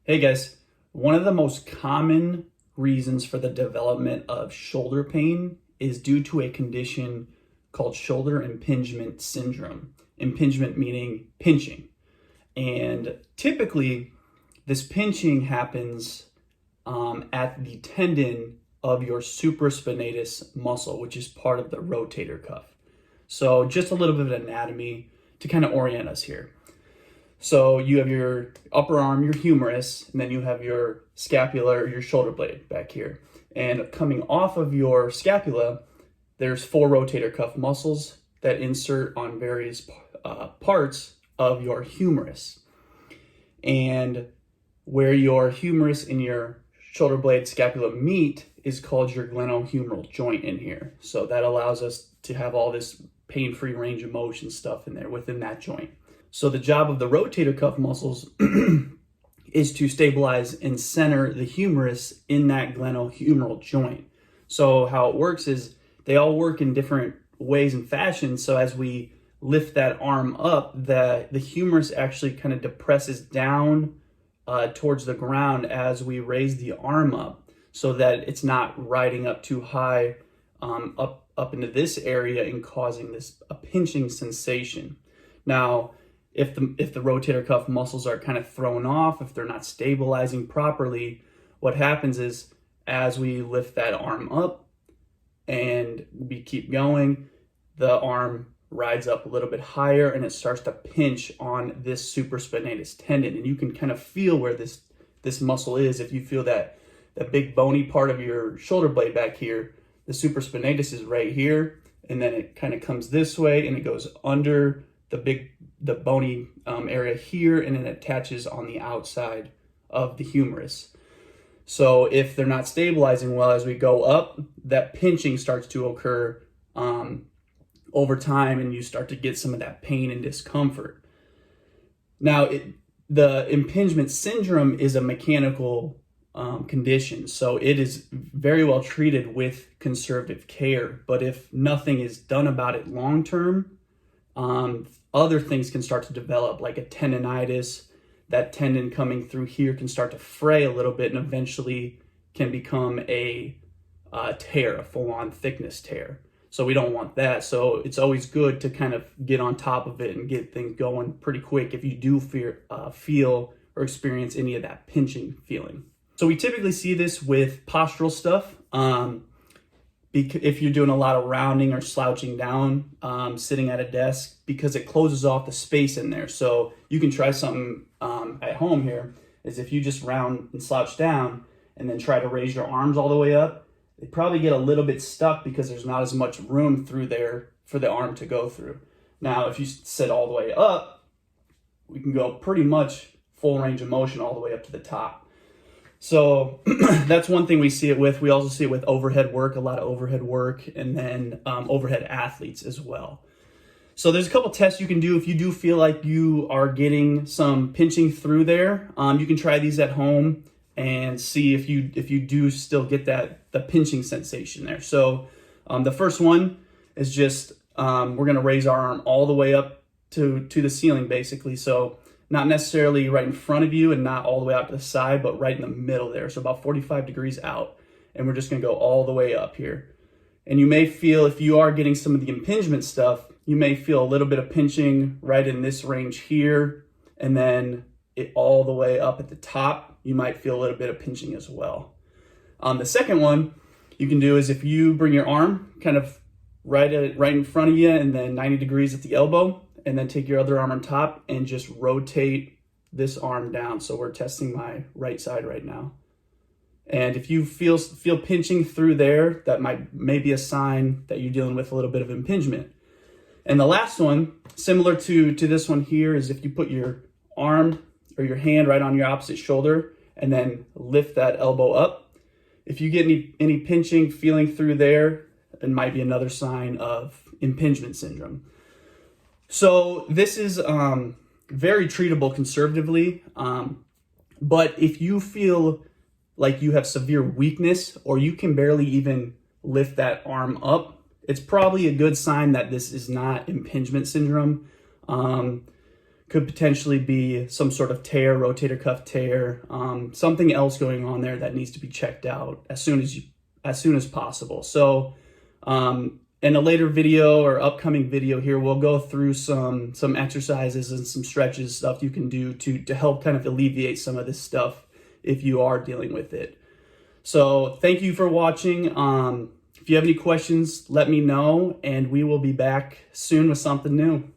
Hey guys, one of the most common reasons for the development of shoulder pain is due to a condition called shoulder impingement syndrome. Impingement meaning pinching. And typically, this pinching happens at the tendon of your supraspinatus muscle, which is part of the rotator cuff. So just a little bit of anatomy to kind of orient us here. So you have your upper arm, your humerus, and then you have your scapula, or your shoulder blade back here. And coming off of your scapula, there's 4 rotator cuff muscles that insert on various parts of your humerus. And where your humerus and your shoulder blade scapula meet is called your glenohumeral joint in here. So that allows us to have all this pain-free range of motion stuff in there within that joint. So the job of the rotator cuff muscles is to stabilize and center the humerus in that glenohumeral joint. So how it works is they all work in different ways and fashions. So as we lift that arm up, the humerus actually kind of depresses down towards the ground as we raise the arm up, so that it's not riding up too high up into this area and causing a pinching sensation. Now, if the rotator cuff muscles are kind of thrown off, if they're not stabilizing properly, what happens is as we lift that arm up and we keep going, the arm rides up a little bit higher and it starts to pinch on this supraspinatus tendon. And you can kind of feel where this muscle is. If you feel that big bony part of your shoulder blade back here, the supraspinatus is right here, and then it kind of comes this way and it goes under the bony area here, and then it attaches on the outside of the humerus. So if they're not stabilizing well as we go up, that pinching starts to occur over time, and you start to get some of that pain and discomfort. Now, the impingement syndrome is a mechanical condition, so it is very well treated with conservative care. But if nothing is done about it long term, other things can start to develop, like a tendinitis. That tendon coming through here can start to fray a little bit and eventually can become a tear, a full-on thickness tear. So we don't want that. So it's always good to kind of get on top of it and get things going pretty quick if you do feel or experience any of that pinching feeling. So we typically see this with postural stuff. If you're doing a lot of rounding or slouching down, sitting at a desk, because it closes off the space in there. So you can try something at home here, is if you just round and slouch down and then try to raise your arms all the way up, they probably get a little bit stuck because there's not as much room through there for the arm to go through. Now, if you sit all the way up, we can go pretty much full range of motion all the way up to the top. So that's one thing we see it with. We also see it with overhead work, a lot of overhead work, and then overhead athletes as well. So there's a couple tests you can do if you do feel like you are getting some pinching through there. You can try these at home and see if you do still get the pinching sensation there. So the first one is just we're going to raise our arm all the way up to the ceiling, basically. So not necessarily right in front of you and not all the way out to the side, but right in the middle there. So about 45 degrees out. And we're just going to go all the way up here. And you may feel, if you are getting some of the impingement stuff, you may feel a little bit of pinching right in this range here. And then all the way up at the top, you might feel a little bit of pinching as well. The second one you can do is if you bring your arm kind of right in front of you and then 90 degrees at the elbow, and then take your other arm on top and just rotate this arm down. So we're testing my right side right now. And if you feel pinching through there, that may be a sign that you're dealing with a little bit of impingement. And the last one, similar to this one here, is if you put your arm or your hand right on your opposite shoulder and then lift that elbow up. If you get any pinching feeling through there, it might be another sign of impingement syndrome. So this is very treatable conservatively, but if you feel like you have severe weakness or you can barely even lift that arm up, it's probably a good sign that this is not impingement syndrome. could potentially be some sort of tear, rotator cuff tear, something else going on there that needs to be checked out as soon as possible. So in a later video or upcoming video here, we'll go through some exercises and some stretches, stuff you can do to help kind of alleviate some of this stuff if you are dealing with it. So thank you for watching. If you have any questions, let me know, and we will be back soon with something new.